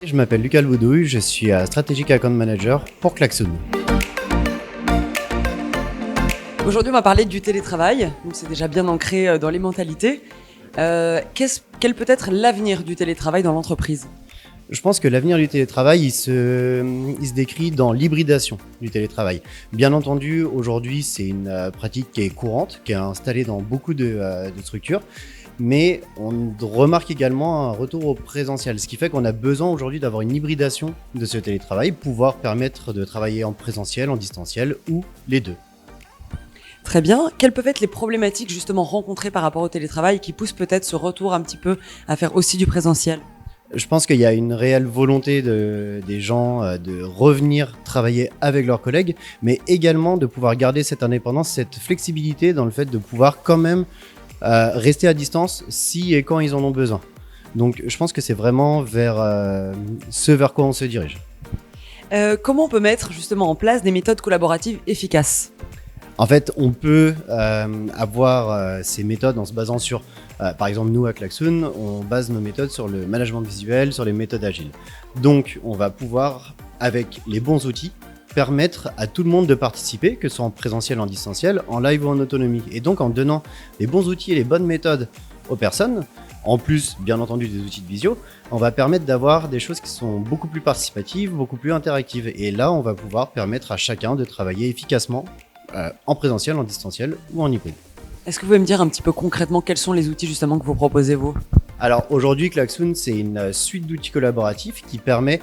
Je m'appelle Lucas Boudouille, je suis Strategic Account Manager pour Klaxoon. Aujourd'hui, on va parler du télétravail. Donc, c'est déjà bien ancré dans les mentalités. Quel peut être l'avenir du télétravail dans l'entreprise ? Je pense que l'avenir du télétravail, il se décrit dans l'hybridation du télétravail. Bien entendu, aujourd'hui, c'est une pratique qui est courante, qui est installée dans beaucoup de structures. Mais on remarque également un retour au présentiel, ce qui fait qu'on a besoin aujourd'hui d'avoir une hybridation de ce télétravail, pouvoir permettre de travailler en présentiel, en distanciel ou les deux. Très bien. Quelles peuvent être les problématiques justement rencontrées par rapport au télétravail qui poussent peut-être ce retour un petit peu à faire aussi du présentiel ? Je pense qu'il y a une réelle volonté des gens de revenir travailler avec leurs collègues, mais également de pouvoir garder cette indépendance, cette flexibilité dans le fait de pouvoir quand même rester à distance si et quand ils en ont besoin. Donc je pense que c'est vraiment vers vers quoi on se dirige. Comment on peut mettre justement en place des méthodes collaboratives efficaces ? En fait, on peut avoir ces méthodes en se basant sur, par exemple, nous à Klaxoon, on base nos méthodes sur le management visuel, sur les méthodes agiles. Donc, on va pouvoir, avec les bons outils, permettre à tout le monde de participer, que ce soit en présentiel, en distanciel, en live ou en autonomie. Et donc, en donnant les bons outils et les bonnes méthodes aux personnes, en plus, bien entendu, des outils de visio, on va permettre d'avoir des choses qui sont beaucoup plus participatives, beaucoup plus interactives. Et là, on va pouvoir permettre à chacun de travailler efficacement en présentiel, en distanciel ou en hybride. Est-ce que vous pouvez me dire un petit peu concrètement quels sont les outils justement que vous proposez vous ? Alors aujourd'hui, Klaxoon, c'est une suite d'outils collaboratifs qui permet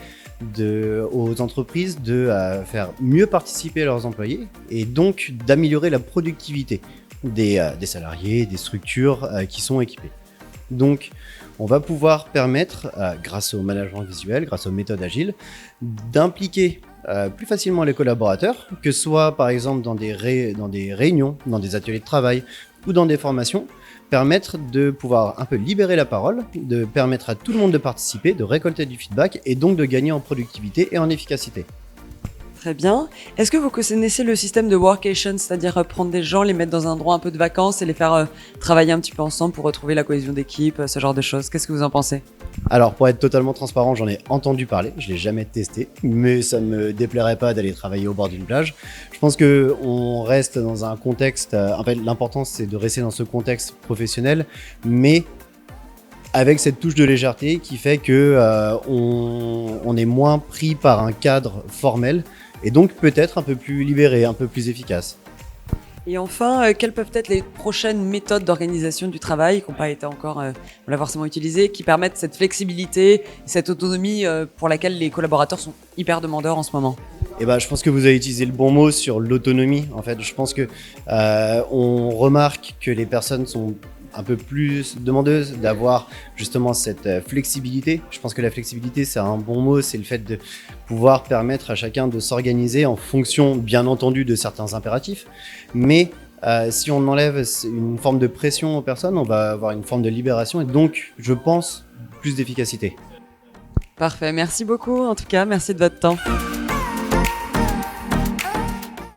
aux entreprises de faire mieux participer leurs employés et donc d'améliorer la productivité des salariés, des structures qui sont équipées. Donc, on va pouvoir permettre, grâce au management visuel, grâce aux méthodes agiles, d'impliquer plus facilement les collaborateurs, que ce soit par exemple dans des réunions, dans des ateliers de travail ou dans des formations, permettre de pouvoir un peu libérer la parole, de permettre à tout le monde de participer, de récolter du feedback et donc de gagner en productivité et en efficacité. Très bien. Est-ce que vous connaissez le système de workation, c'est-à-dire prendre des gens, les mettre dans un endroit un peu de vacances et les faire travailler un petit peu ensemble pour retrouver la cohésion d'équipe, ce genre de choses ? Qu'est-ce que vous en pensez ? Alors pour être totalement transparent, j'en ai entendu parler, je ne l'ai jamais testé, mais ça ne me déplairait pas d'aller travailler au bord d'une plage. Je pense qu'on reste dans un contexte, en fait l'important c'est de rester dans ce contexte professionnel, mais avec cette touche de légèreté qui fait qu'on est moins pris par un cadre formel et donc peut-être un peu plus libéré, un peu plus efficace. Et enfin, quelles peuvent être les prochaines méthodes d'organisation du travail qui n'ont pas été encore forcément utilisées, qui permettent cette flexibilité, cette autonomie pour laquelle les collaborateurs sont hyper demandeurs en ce moment ? Je pense que vous avez utilisé le bon mot sur l'autonomie. En fait, je pense que on remarque que les personnes sont un peu plus demandeuses d'avoir justement cette flexibilité. Je pense que la flexibilité, c'est un bon mot, c'est le fait de pouvoir permettre à chacun de s'organiser en fonction, bien entendu, de certains impératifs. Mais si on enlève une forme de pression aux personnes, on va avoir une forme de libération et donc, je pense, plus d'efficacité. Parfait, merci beaucoup en tout cas, merci de votre temps.